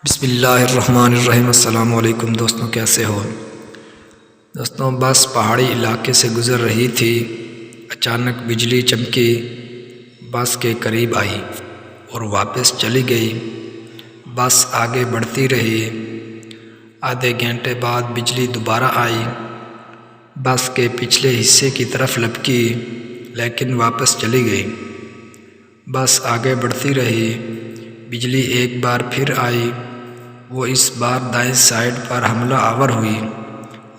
بسم اللہ الرحمن الرحیم۔ السلام علیکم دوستوں، کیسے ہو؟ دوستوں، بس پہاڑی علاقے سے گزر رہی تھی، اچانک بجلی چمکی، بس کے قریب آئی اور واپس چلی گئی۔ بس آگے بڑھتی رہی، آدھے گھنٹے بعد بجلی دوبارہ آئی، بس کے پچھلے حصے کی طرف لپکی لیکن واپس چلی گئی۔ بس آگے بڑھتی رہی، بجلی ایک بار پھر آئی، وہ اس بار دائیں سائیڈ پر حملہ آور ہوئی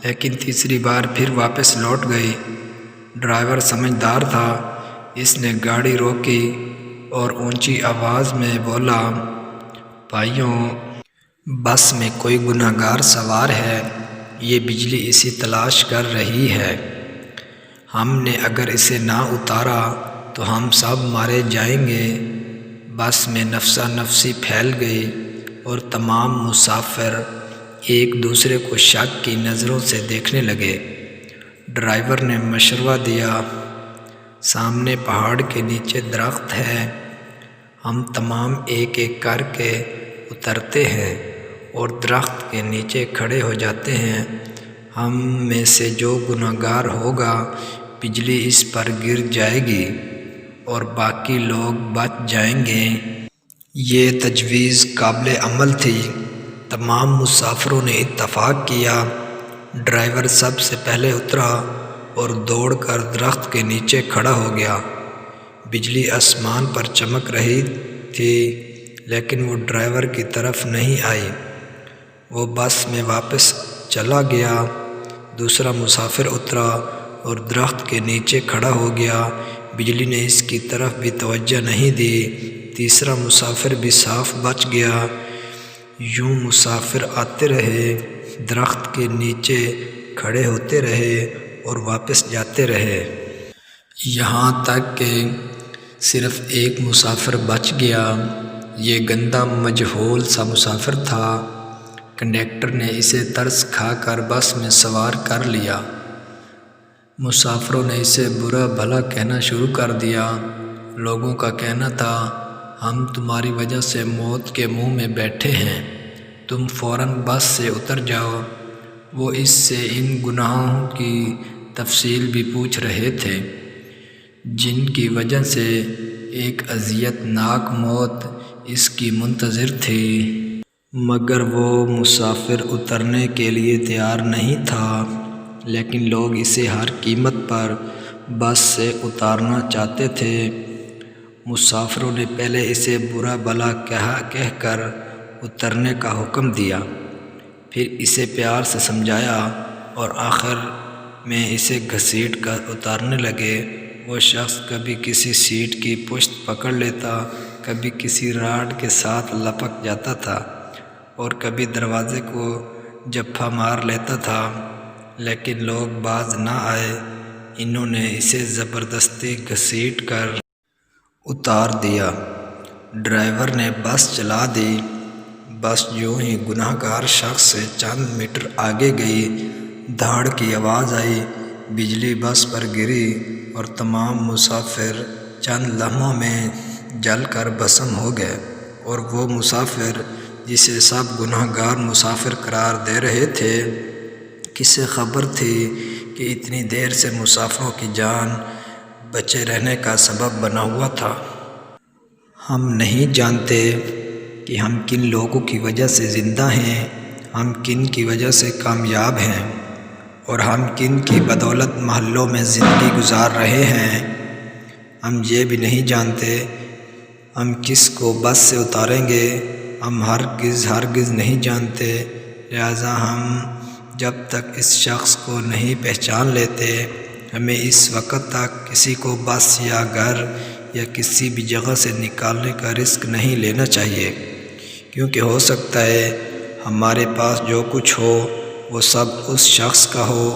لیکن تیسری بار پھر واپس لوٹ گئی۔ ڈرائیور سمجھدار تھا، اس نے گاڑی روکی اور اونچی آواز میں بولا، بھائیوں، بس میں کوئی گناہ گار سوار ہے، یہ بجلی اسی تلاش کر رہی ہے، ہم نے اگر اسے نہ اتارا تو ہم سب مارے جائیں گے۔ بس میں نفسا نفسی پھیل گئی اور تمام مسافر ایک دوسرے کو شک کی نظروں سے دیکھنے لگے۔ ڈرائیور نے مشورہ دیا، سامنے پہاڑ کے نیچے درخت ہے، ہم تمام ایک ایک کر کے اترتے ہیں اور درخت کے نیچے کھڑے ہو جاتے ہیں، ہم میں سے جو گناہ گار ہوگا بجلی اس پر گر جائے گی اور باقی لوگ بچ جائیں گے۔ یہ تجویز قابل عمل تھی، تمام مسافروں نے اتفاق کیا۔ ڈرائیور سب سے پہلے اترا اور دوڑ کر درخت کے نیچے کھڑا ہو گیا۔ بجلی آسمان پر چمک رہی تھی لیکن وہ ڈرائیور کی طرف نہیں آئی، وہ بس میں واپس چلا گیا۔ دوسرا مسافر اترا اور درخت کے نیچے کھڑا ہو گیا، بجلی نے اس کی طرف بھی توجہ نہیں دی۔ تیسرا مسافر بھی صاف بچ گیا۔ یوں مسافر آتے رہے، درخت کے نیچے کھڑے ہوتے رہے اور واپس جاتے رہے، یہاں تک کہ صرف ایک مسافر بچ گیا۔ یہ گندا مجہول سا مسافر تھا، کنڈکٹر نے اسے ترس کھا کر بس میں سوار کر لیا۔ مسافروں نے اسے برا بھلا کہنا شروع کر دیا۔ لوگوں کا کہنا تھا، ہم تمہاری وجہ سے موت کے منہ میں بیٹھے ہیں، تم فوراً بس سے اتر جاؤ۔ وہ اس سے ان گناہوں کی تفصیل بھی پوچھ رہے تھے جن کی وجہ سے ایک اذیت ناک موت اس کی منتظر تھی، مگر وہ مسافر اترنے کے لیے تیار نہیں تھا، لیکن لوگ اسے ہر قیمت پر بس سے اتارنا چاہتے تھے۔ مسافروں نے پہلے اسے برا بھلا کہہ کر اترنے کا حکم دیا، پھر اسے پیار سے سمجھایا اور آخر میں اسے گھسیٹ کر اتارنے لگے۔ وہ شخص کبھی کسی سیٹ کی پشت پکڑ لیتا، کبھی کسی راڈ کے ساتھ لپک جاتا تھا اور کبھی دروازے کو جھپا مار لیتا تھا، لیکن لوگ باز نہ آئے۔ انہوں نے اسے زبردستی گھسیٹ کر اتار دیا۔ ڈرائیور نے بس چلا دی۔ بس یوں ہی گناہ گار شخص سے چند میٹر آگے گئی، دھاڑ کی آواز آئی، بجلی بس پر گری اور تمام مسافر چند لمحوں میں جل کر بھسم ہو گئے، اور وہ مسافر جسے سب گناہ گار مسافر قرار دے رہے تھے، کسے خبر تھی کہ اتنی دیر سے مسافروں کی جان بچے رہنے کا سبب بنا ہوا تھا۔ ہم نہیں جانتے کہ ہم کن لوگوں کی وجہ سے زندہ ہیں، ہم کن کی وجہ سے کامیاب ہیں، اور ہم کن کی بدولت محلوں میں زندگی گزار رہے ہیں۔ ہم یہ بھی نہیں جانتے ہم کس کو بس سے اتاریں گے، ہم ہرگز نہیں جانتے، لہٰذا ہم جب تک اس شخص کو نہیں پہچان لیتے، ہمیں اس وقت تک کسی کو بس یا گھر یا کسی بھی جگہ سے نکالنے کا رسک نہیں لینا چاہیے، کیونکہ ہو سکتا ہے ہمارے پاس جو کچھ ہو وہ سب اس شخص کا ہو،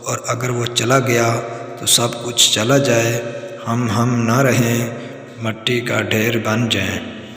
اور اگر وہ چلا گیا تو سب کچھ چلا جائے، ہم نہ رہیں، مٹی کا ڈھیر بن جائیں۔